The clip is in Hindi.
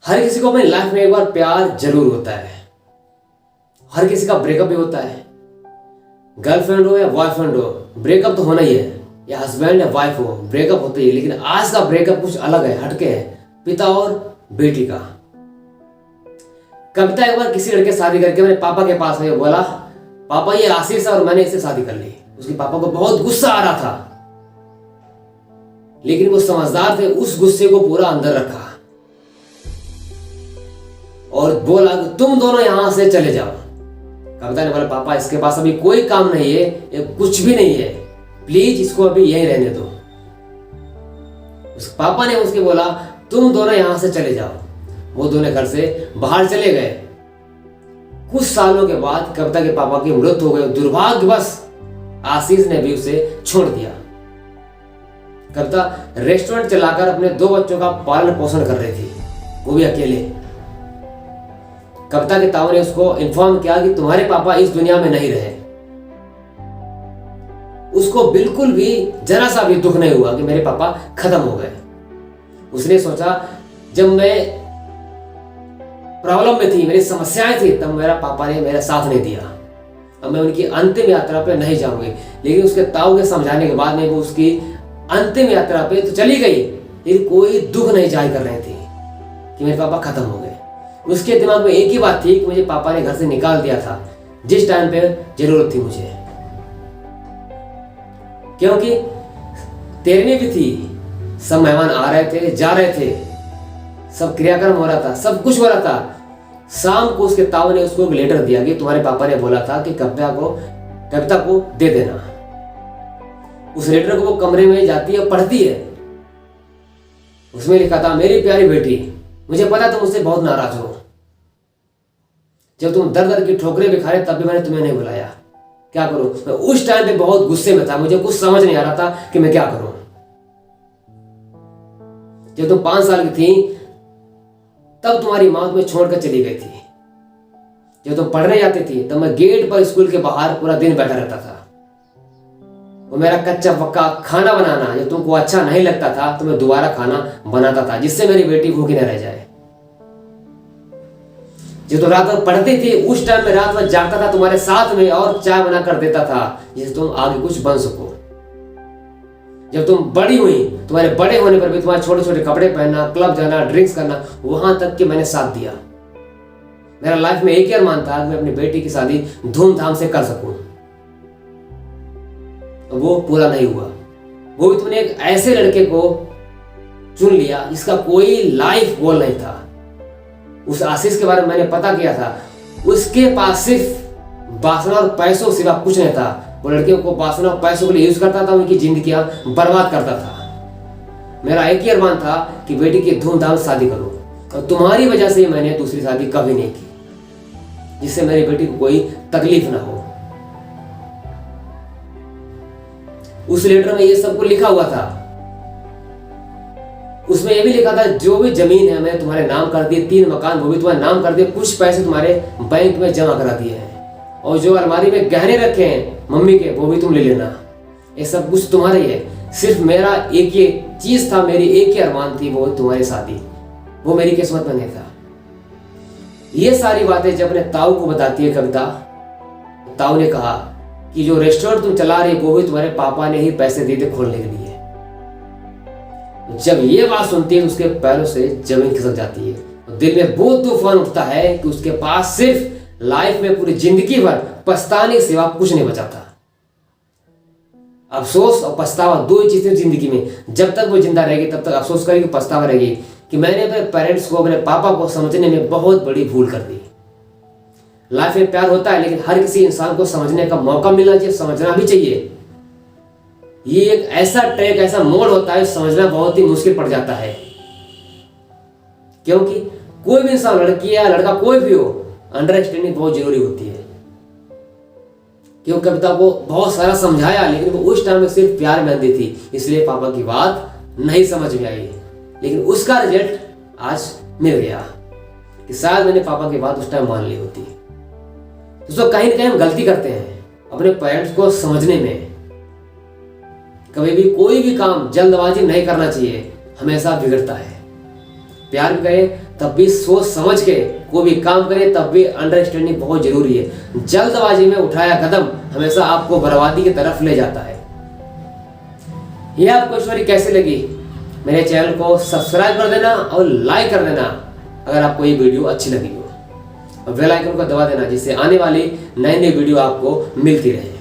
हर किसी को अपनी लाइफ में एक बार प्यार जरूर होता है। हर किसी का ब्रेकअप भी होता है। गर्लफ्रेंड हो या बॉयफ्रेंड हो, ब्रेकअप तो होना ही है, या हस्बैंड या वाइफ हो, ब्रेकअप होता ही है। लेकिन आज का ब्रेकअप कुछ अलग है, हटके है, पिता और बेटी का। कविता एक बार किसी लड़के से शादी करके मेरे पापा के पास आया, बोला पापा ये आशीष है और मैंने इससे शादी कर ली। उसके पापा को बहुत गुस्सा आ रहा था, लेकिन वो समझदार थे, उस गुस्से को पूरा अंदर रखा और बोला कि तुम दोनों यहां से चले जाओ। कविता ने बोला पापा इसके पास अभी कोई काम नहीं है, ये कुछ भी नहीं है, प्लीज इसको अभी यहीं रहने दो। उस पापा ने उसके बोला तुम दोनों यहां से चले जाओ। वो दोनों घर से बाहर चले गए। कुछ सालों के बाद कविता के पापा की मृत्यु हो गई। दुर्भाग्यवश आशीष ने भी उसे छोड़ दिया। कविता रेस्टोरेंट चलाकर अपने 2 बच्चों का पालन पोषण कर रही थी, वो भी अकेले। कविता के ताऊ ने उसको इन्फॉर्म किया कि तुम्हारे पापा इस दुनिया में नहीं रहे। उसको बिल्कुल भी जरा सा भी दुख नहीं हुआ कि मेरे पापा खत्म हो गए। उसने सोचा जब मैं प्रॉब्लम में थी, मेरी समस्याएं थी, तब मेरा पापा ने मेरा साथ नहीं दिया। अब मैं उनकी अंतिम यात्रा पे नहीं जाऊंगी। लेकिन उसके ताऊ के समझाने के बाद में वो उसकी अंतिम यात्रा पे तो चली गई, लेकिन कोई दुख नहीं जाहिर कर रही थी कि मेरे पापा खत्म हो गए। उसके दिमाग में एक ही बात थी कि मुझे पापा ने घर से निकाल दिया था जिस टाइम पे जरूरत थी मुझे, क्योंकि 13वीं भी थी, सब मेहमान आ रहे थे, जा रहे थे, सब क्रियाक्रम हो रहा था, सब कुछ हो रहा था। शाम को उसके ताऊ ने उसको एक लेटर दिया कि तुम्हारे पापा ने बोला था कि कविता को दे देना। उस लेटर को वो कमरे में जाती है, पढ़ती है। उसमें लिखा था मेरी प्यारी बेटी, मुझे पता तुम मुझसे बहुत नाराज हो। जब तुम दर दर की ठोकरें भी खा रहे तब भी मैंने तुम्हें नहीं बुलाया। क्या करूं? मैं उस टाइम पे बहुत गुस्से में था, मुझे कुछ समझ नहीं आ रहा था कि मैं क्या करूं। जब तुम 5 साल की थी तब तुम्हारी मां तुम्हें छोड़कर चली गई थी। जब तुम पढ़ने जाती थी तब मैं गेट पर स्कूल के बाहर पूरा दिन बैठा रहता था। वो मेरा कच्चा पक्का खाना बनाना जब तुमको अच्छा नहीं लगता था तो मैं दोबारा खाना बनाता था, जिससे मेरी बेटी भूखी न रह जाए। जब तुम रात भर पढ़ती थी उस टाइम में रात भर जागता था तुम्हारे साथ में और चाय बना कर देता था, जिससे तुम आगे कुछ बन सको। जब तुम बड़ी हुई, तुम्हारे बड़े होने पर भी तुम्हारे छोटे छोटे कपड़े पहनना, क्लब जाना, ड्रिंक्स करना, वहां तक कि मैंने साथ दिया। मेरा लाइफ में एक ही अरमान था कि मैं अपनी बेटी की शादी धूमधाम से कर सकूं। वो पूरा नहीं हुआ। वो भी तुमने एक ऐसे लड़के को चुन लिया जिसका कोई लाइफ गोल नहीं था। उस आशीष के बारे में मैंने पता किया था, उसके पास सिर्फ वासना और पैसों सिवा कुछ नहीं था। वो लड़कियों को वासना और पैसों के लिए यूज करता था, उनकी जिंदगियां बर्बाद करता था। मेरा एक ही अरमान था कि बेटी की धूमधाम से शादी करूं, और तुम्हारी वजह से मैंने दूसरी शादी कभी नहीं की, जिससे मेरी बेटी को कोई तकलीफ ना हो। उस लेटर में ये सब कुछ लिखा हुआ था। उसमें ये भी लिखा था जो भी जमीन है मैंने तुम्हारे नाम कर दिए, 3 मकान वो भी तुम्हारे नाम कर दिए, कुछ पैसे तुम्हारे बैंक में जमा करा दिए हैं, और जो अलमारी में गहने रखे हैं मम्मी के वो भी तुम ले लेना। ये सब कुछ तुम्हारे ही है। सिर्फ मेरा एक ही चीज था, मेरी एक ही अरमान थी, वो तुम्हारी शादी। वो मेरी किस्मत में नहीं था। ये सारी बातें जब अपने ताऊ को बताती है कविता, ताऊ ने कहा कि जो रेस्टोरेंट तुम चला रही वो भी तुम्हारे पापा ने ही पैसे दिए थे खोलने के लिए। जब ये बात सुनती है उसके पैरों से जमीन खिसक जाती है। दिल में वो तूफान उठता है कि उसके पास सिर्फ लाइफ में पूरी जिंदगी भर पछताने के सिवा कुछ नहीं बचा था। अफसोस और पछतावा 2 ही चीजें जिंदगी में, जब तक वो जिंदा रहेगी तब तक अफसोस करेगी, पछतावा रहेगी कि मैंने अपने पेरेंट्स को, अपने पापा को समझने में बहुत बड़ी भूल कर दी। लाइफ में प्यार होता है, लेकिन हर किसी इंसान को समझने का मौका मिलना चाहिए, समझना भी चाहिए। ये एक ऐसा ट्रैक, ऐसा मोड़ होता है, समझना बहुत ही मुश्किल पड़ जाता है। क्योंकि कोई भी इंसान, लड़की या लड़का कोई भी हो, अंडरस्टैंडिंग बहुत जरूरी होती है। क्योंकि कविता को बहुत सारा समझाया, लेकिन वो उस टाइम में सिर्फ प्यार में अंधी थी, इसलिए पापा की बात नहीं समझ में आई। लेकिन उसका रिजल्ट आज मिल गया कि शायद मैंने पापा की बात उस टाइम मान ली होती। दोस्तों कहीं ना कहीं हम गलती करते हैं अपने पेरेंट्स को समझने में। कभी भी कोई भी काम जल्दबाजी नहीं करना चाहिए, हमेशा बिगड़ता है। प्यार भी करें तब भी सोच समझ के कोई भी काम करें, तब भी अंडरस्टैंडिंग बहुत जरूरी है। जल्दबाजी में उठाया कदम हमेशा आपको बर्बादी की तरफ ले जाता है। यह आपको स्टोरी कैसी लगी? मेरे चैनल को सब्सक्राइब कर देना और लाइक कर देना अगर आपको ये वीडियो अच्छी लगी हो, और बेल आइकन को दबा देना जिससे आने वाली नई नई वीडियो आपको मिलती रहे।